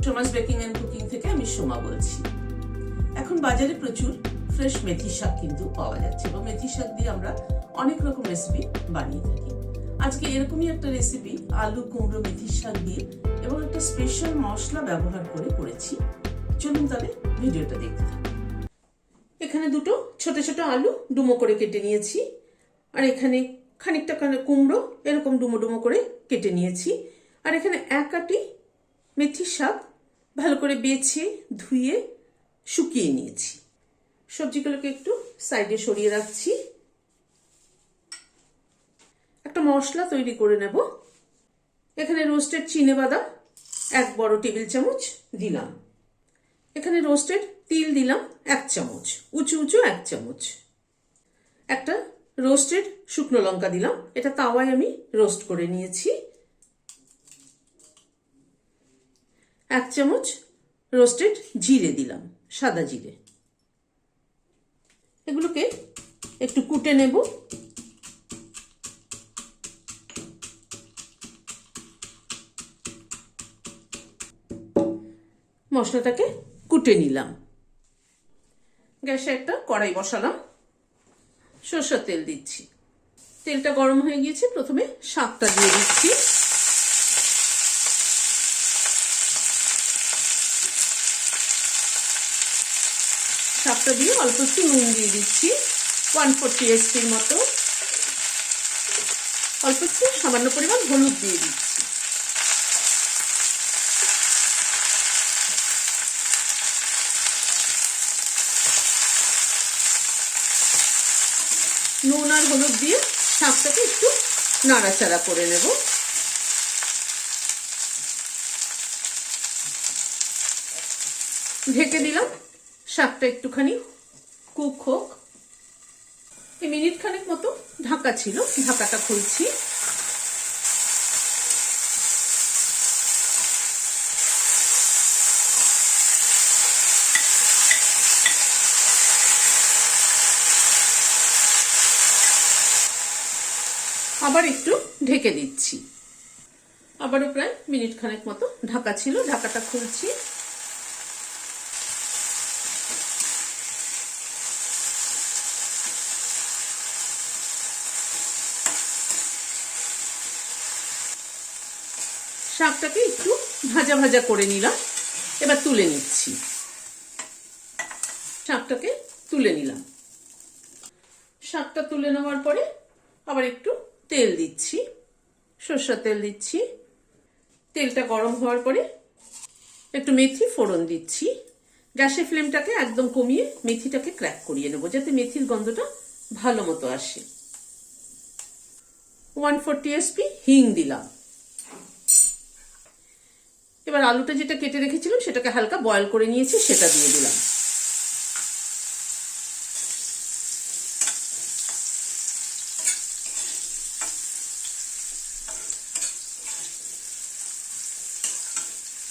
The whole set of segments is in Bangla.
টোমাস বেকিং অ্যান্ড কুকিং থেকে আমি সোমা বলছি। এখন বাজারে প্রচুর ফ্রেশ মেথি শাক কিন্তু পাওয়া যাচ্ছে এবং মেথি শাক দিয়ে আমরা অনেক রকম রেসিপি বানিয়ে থাকি। আজকে এরকমই একটা রেসিপি আলু কুমড়ো মেথি শাক দিয়ে এবং একটা স্পেশাল মশলা ব্যবহার করে করেছি। চলুন তাহলে ভিডিওটা দেখতে থাকি। এখানে দুটো ছোট ছোট আলু ডুমো করে কেটে নিয়েছি, আর এখানে খানিকটা কুমড়ো এরকম ডুমো ডুমো করে কেটে নিয়েছি, আর এখানে এক আটি মেথি শাক ভালো করে বেছে ধুয়ে শুকিয়ে নিয়েছি। সবজিগুলোকে একটু সাইডে সরিয়ে রাখছি। একটা মশলা তৈরি করে নেব। এখানে রোস্টেড চিনেবাদাম 1 বড় টেবিল চামচ দিলাম। এখানে রোস্টেড তিল দিলাম 1 চামচ, উঁচু উঁচু 1 চামচ। একটা রোস্টেড শুকনো লঙ্কা দিলাম, এটা তাওয়ায় আমি রোস্ট করে নিয়েছি। 1 চামচ রোস্টেড জিরে দিলাম, সাদা জিরে। এগুলোকে একটু কুটে নেব। মশলাটাকে কুটে নিলাম। গ্যাসে একটা কড়াই বসালাম, সরষের তেল দিচ্ছি। তেলটা গরম হয়ে গিয়েছে, প্রথমে শাকটা দিয়ে দিচ্ছি। শাকটা দিয়ে অল্প একটু নুন দিয়ে দিচ্ছি, 1/4 টিস্পুন মতো। অল্প একটু সামান্য পরিমাণ হলুদ দিয়ে দিচ্ছি। নুন আর হলুদ দিয়ে শাকটাকে একটু নাড়াচাড়া করে নেব। ঢেকে দিলাম, শাকটা একটুখানি কুক হোক। মিনিট খানেক মতো ঢাকা ছিল, ঢাকাটা খুলছি। আবার একটু ঢেকে দিচ্ছি। আবারও প্রায় মিনিট খানেক মতো ঢাকা ছিল, ঢাকাটা খুলছি। শাকটাকে একটু ভাজা ভাজা করে নিলাম, এবার তুলে নিচ্ছি। শাকটাকে তুলে নিলাম। শাকটা তুলে নেওয়ার পরে আবার একটু তেল দিচ্ছি, সরষের তেল দিচ্ছি। তেলটা গরম হওয়ার পরে একটু মেথি ফোড়ন দিচ্ছি। গ্যাসের ফ্লেমটাকে একদম কমিয়ে মেথিটাকে ক্র্যাক করিয়ে নেব, যাতে মেথির গন্ধটা ভালো মতো আসে। 1/4 টিস্পুন হিং দিলাম। এবার আলুটা যেটা কেটে রেখেছিলাম সেটাকে হালকা বয়েল করে নিয়েছি, সেটা দিয়ে দিলাম।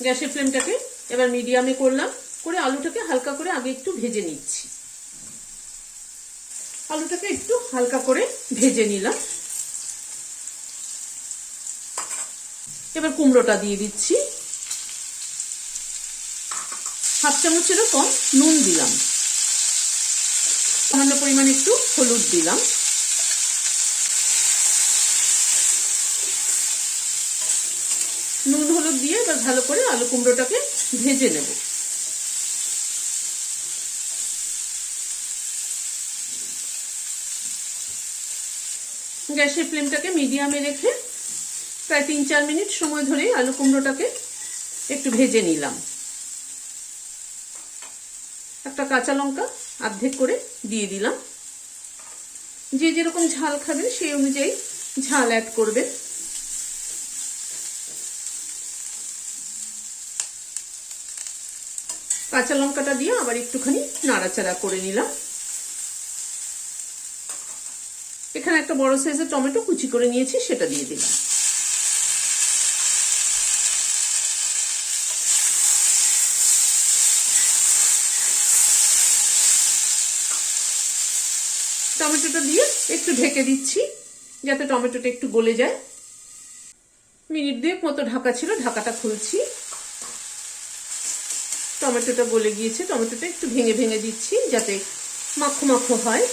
গ্যাসের ফ্লেমটাকে এবার মিডিয়ামে করলাম, করে আলুটাকে হালকা করে আগে একটু ভেজে নিচ্ছি। আলুটাকে একটু হালকা করে ভেজে নিলাম। এবার কুমড়োটা দিয়ে দিচ্ছি। 1/2 চামচেরও কম নুন দিলাম, সামান্য পরিমাণ একটু হলুদ দিলাম। নুন হলুদ দিয়ে এবার ভালো করে আলু কুমড়োটাকে ভেজে নেব। গ্যাসের ফ্লেমটাকে মিডিয়ামে রেখে প্রায় 3-4 মিনিট সময় ধরে আলু কুমড়োটাকে একটু ভেজে নিলাম। একটা কাঁচা লঙ্কা অর্ধেক করে দিয়ে দিলাম। যে যেরকম ঝাল খাবেন সেই অনুযায়ী ঝাল অ্যাড করবেন। কাঁচা লঙ্কাটা দিয়ে আবার একটুখানি নাড়াচাড়া করে নিলাম। এখানে একটা বড় সাইজের টমেটো কুচি করে নিয়েছি, সেটা দিয়ে দিলাম। টমেটোটা দিয়ে একটু ঢেকে দিচ্ছি যাতে টমেটোটা একটু গলে যায়। মিনিট 2 মতো ঢাকা ছিল, ঢাকাটা খুলছি। টমেটোটা গলে গিয়েছে, টমেটোটা একটু ভেঙে ভেঙে দিচ্ছি যাতে মাখো মাখো হয়।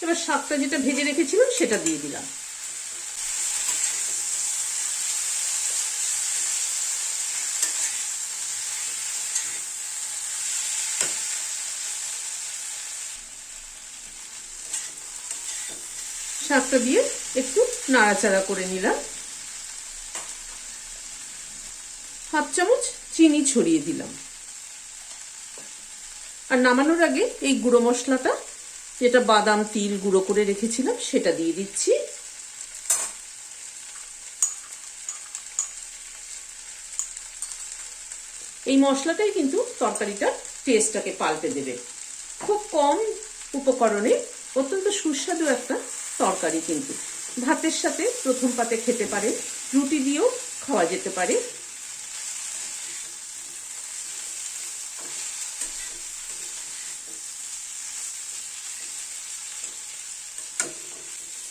এবার শাকটা যেটা ভেজে রেখেছিলাম সেটা দিয়ে দিলাম। শাকটা দিয়ে একটু নাড়াচাড়া করে নিলাম। হাফ চামচ চিনি ছড়িয়ে দিলাম। আর নামানোর আগে এই গুঁড়ো মশলাটা, যেটা বাদাম তিল গুঁড়ো করে রেখেছিলাম, সেটা দিয়ে দিচ্ছি। এই মশলাটাই কিন্তু তরকারিটার টেস্টটাকে পাল্টে দেবে। খুব কম উপকরণে অত্যন্ত সুস্বাদু একটা তরকারি। কিন্তু ভাতের সাথে প্রথম পাতে খেতে পারে, রুটি দিয়েও খাওয়া যেতে পারে।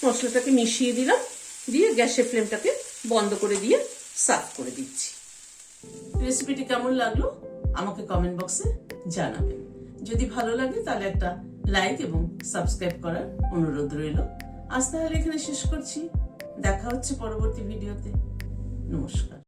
মশলাটাকে মিশিয়ে দিলাম, দিয়ে গ্যাসের ফ্লেমটাকে বন্ধ করে দিয়ে সার্ভ করে দিচ্ছি। রেসিপিটি কেমন লাগলো আমাকে কমেন্ট বক্সে জানাবেন। যদি ভালো লাগে তাহলে একটা লাইক এবং সাবস্ক্রাইব করার অনুরোধ রইল। আজ তাহলে এখানে শেষ করছি। দেখা হচ্ছে পরবর্তী ভিডিওতে। নমস্কার।